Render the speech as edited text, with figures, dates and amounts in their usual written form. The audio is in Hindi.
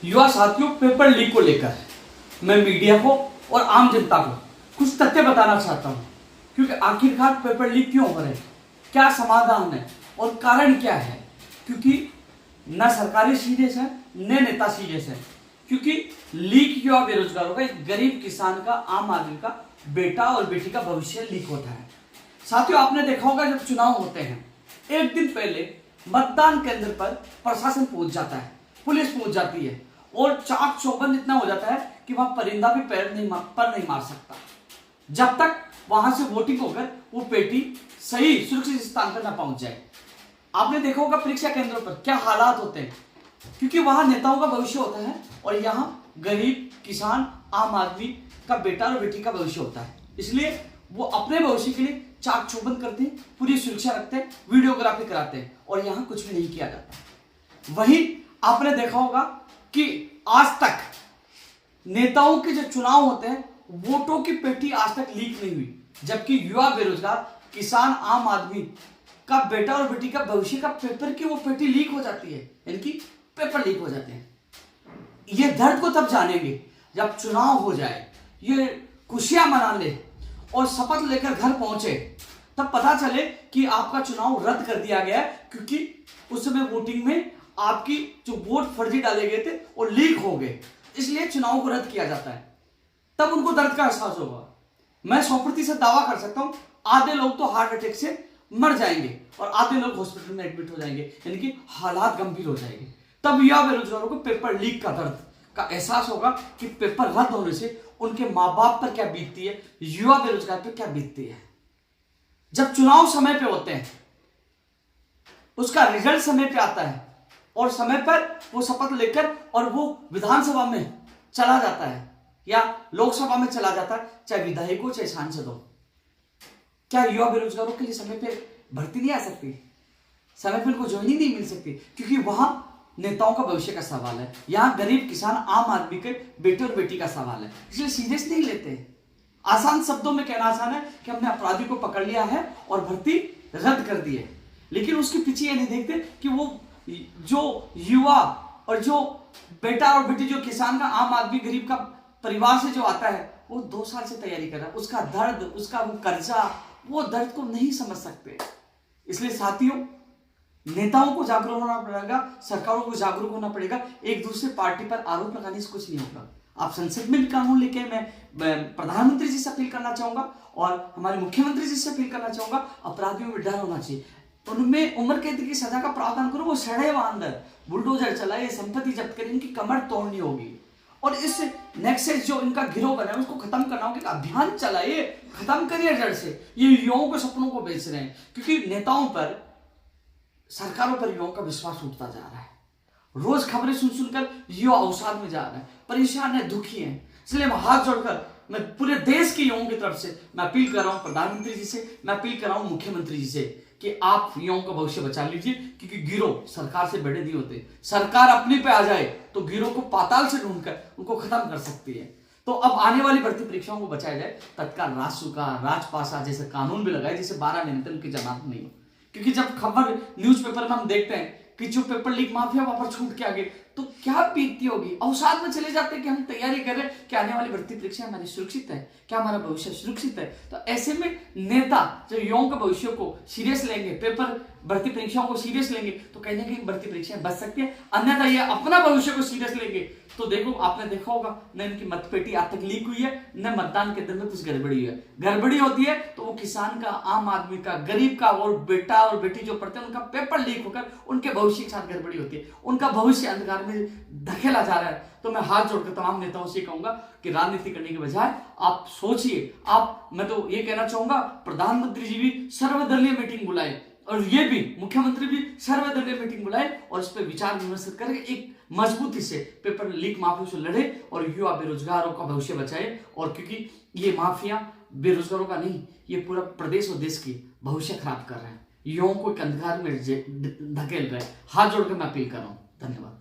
युवा साथियों, पेपर लीक को लेकर मैं मीडिया को और आम जनता को कुछ तथ्य बताना चाहता हूं, क्योंकि आखिरकार पेपर लीक क्यों हो रहे हैं, क्या समाधान है और कारण क्या है। क्योंकि न सरकारें सीरियस है न नेता सीरियस है। क्योंकि लीक युवा बेरोजगारों का, एक गरीब किसान का, आम आदमी का बेटा और बेटी का भविष्य लीक होता है। साथियों, आपने देखा होगा जब चुनाव होते हैं एक दिन पहले मतदान केंद्र पर प्रशासन पहुंच जाता है, पुलिस पहुंच जाती है और चाक चौबंद इतना हो जाता है कि वहां परिंदा भी पैर नहीं मार सकता, जब तक वहां से वोटिंग होकर वो पेटी सही सुरक्षित स्थान पर ना पहुंच जाए। आपने देखा होगा परीक्षा केंद्रों पर क्या हालात होते हैं, क्योंकि वहां नेताओं का भविष्य होता है और यहाँ गरीब किसान, आम आदमी का बेटा और बेटी का भविष्य होता है। इसलिए वो अपने भविष्य के लिए चाक चौबंद करते हैं, पूरी सुरक्षा रखते हैं, वीडियोग्राफी कराते हैं और यहाँ कुछ भी नहीं किया जाता। वहीं आपने देखा होगा कि आज तक नेताओं के जो चुनाव होते हैं वोटों की पेटी आज तक लीक नहीं हुई, जबकि युवा बेरोजगार, किसान, आम आदमी का बेटा और बेटी का भविष्य का पेपर की वो पेटी लीक हो जाती है, यानी कि पेपर लीक हो जाते हैं। ये दर्द को तब जानेंगे जब चुनाव हो जाए, ये खुशियां मना ले और शपथ लेकर घर पहुंचे, तब पता चले कि आपका चुनाव रद्द कर दिया गया है, क्योंकि उस समय वोटिंग में आपकी जो वोट फर्जी डाले गए थे और लीक हो गए, इसलिए चुनाव को रद्द किया जाता है। तब उनको दर्द का एहसास होगा। मैं 100% दावा कर सकता हूं, आधे लोग तो हार्ट अटैक से मर जाएंगे और आधे लोग हॉस्पिटल में एडमिट हो जाएंगे, यानी कि हालात गंभीर हो जाएंगे। तब युवा बेरोजगारों को पेपर लीक का दर्द का एहसास होगा कि पेपर रद्द होने से उनके मां बाप पर क्या बीतती है, युवा बेरोजगार पर क्या बीतती है। जब चुनाव समय पे होते हैं, उसका रिजल्ट समय पे आता है और समय पर वो शपथ लेकर और वो विधानसभा में चला जाता है या लोकसभा में चला जाता है, चाहे विधायक हो चाहे सांसद हो, क्या युवा बेरोजगारों के लिए समय पे भर्ती नहीं आ सकती, समय पर उनको ज्वाइनिंग नहीं मिल सकती? क्योंकि वहां नेताओं का भविष्य का सवाल है, यहां गरीब किसान, आम आदमी के बेटे और बेटी का सवाल है, इसलिए सीरियस नहीं लेते। आसान शब्दों में कहना आसान है कि हमने अपराधी को पकड़ लिया है और भर्ती रद्द कर दी है, लेकिन उसके पीछे ये नहीं देखते कि वो जो युवा और जो बेटा और बेटी, जो किसान का, आम आदमी, गरीब का परिवार से जो आता है, वो 2 साल से तैयारी कर रहा है, उसका दर्द, उसका वो कर्जा, वो दर्द को नहीं समझ सकते। इसलिए साथियों, नेताओं को जागरूक होना पड़ेगा, सरकारों को जागरूक होना पड़ेगा। एक दूसरे पार्टी पर आरोप लगाने से कुछ नहीं होगा। आप संसद में भी कानून लेके, मैं प्रधानमंत्री जी से अपील करना चाहूंगा और हमारे मुख्यमंत्री जी से अपील करना चाहूंगा, अपराधियों में डर होना चाहिए, उनमें उम्र कैद की सजा का प्रावधान करो, वो सड़े वहां अंदर, बुलडोजर चलाए, संपत्ति जब्त करें, इनकी कमर तोड़नी होगी और इस नेक्सस जो इनका गिरोह बना है उसको खत्म करना होगा। अभियान चलाइए, खत्म करिए जड़ से। ये युवाओं के सपनों को बेच रहे हैं, क्योंकि नेताओं पर, सरकारों पर युवाओं का विश्वास उठता जा रहा है। रोज खबरें सुन सुनकर युवा अवसाद में जा रहा है, परेशान है, दुखी है। इसलिए मैं हाथ जोड़कर मैं पूरे देश के युवाओं की तरफ से मैं अपील कर रहा हूं, प्रधानमंत्री जी से मैं अपील कर रहा हूं, मुख्यमंत्री जी से, कि आप युवाओं का भविष्य बचा लीजिए, क्योंकि गिरोह सरकार से बड़े नहीं होते। सरकार अपने पे आ जाए तो गिरोह को पाताल से ढूंढकर उनको खत्म कर सकती है। तो अब आने वाली भर्ती परीक्षाओं को बचाया जाए, तत्काल रासू का, राजपासा जैसे कानून भी लगाए, जिससे 12 महीने तक उनकी जमानत नहीं हो। क्योंकि जब खबर न्यूज़पेपर में हम देखते हैं कि जो पेपर लीक माफिया वहां पर छूट के आ गए, तो क्या बीतती होगी। अवसाद में चले जाते हैं कि हम तैयारी कर रहे हैं कि आने वाली भर्ती परीक्षा हमारी सुरक्षित है, क्या हमारा भविष्य सुरक्षित है। तो ऐसे में नेता जो युवाओं के भविष्य को सीरियस लेंगे, पेपर भर्ती परीक्षाओं को सीरियस लेंगे, तो कहीं ना कहीं भर्ती परीक्षाएं बच सकती है। अन्यथा ये अपना भविष्य को सीरियस लेंगे तो देखो, आपने देखा होगा न इनकी मतपेटी आज तक लीक हुई है, न मतदान के दिन में कुछ गड़बड़ी हुई है। गड़बड़ी होती है तो वो किसान का, आम आदमी का, गरीब का और बेटा और बेटी जो पढ़ते हैं उनका पेपर लीक होकर उनके भविष्य के साथ गड़बड़ी होती है, उनका भविष्य अंधकार में धकेला जा रहा है। तो मैं हाथ जोड़कर तमाम नेताओं से कहूंगा कि राजनीति करने के बजाय आप सोचिए। मैं तो ये कहना चाहूंगा, प्रधानमंत्री जी भी सर्वदलीय मीटिंग बुलाए और ये भी मुख्यमंत्री भी सर्वदलीय मीटिंग बुलाए और इस पर विचार विमर्श करके एक मजबूती से पेपर लीक माफिया से लड़े और युवा बेरोजगारों का भविष्य बचाए। और क्योंकि ये माफिया बेरोजगारों का नहीं, ये पूरा प्रदेश और देश की भविष्य खराब कर रहे हैं, युवाओं को एक अंधकार में धकेल रहे हैं। हाथ जोड़कर मैं अपील कर रहा हूं। धन्यवाद।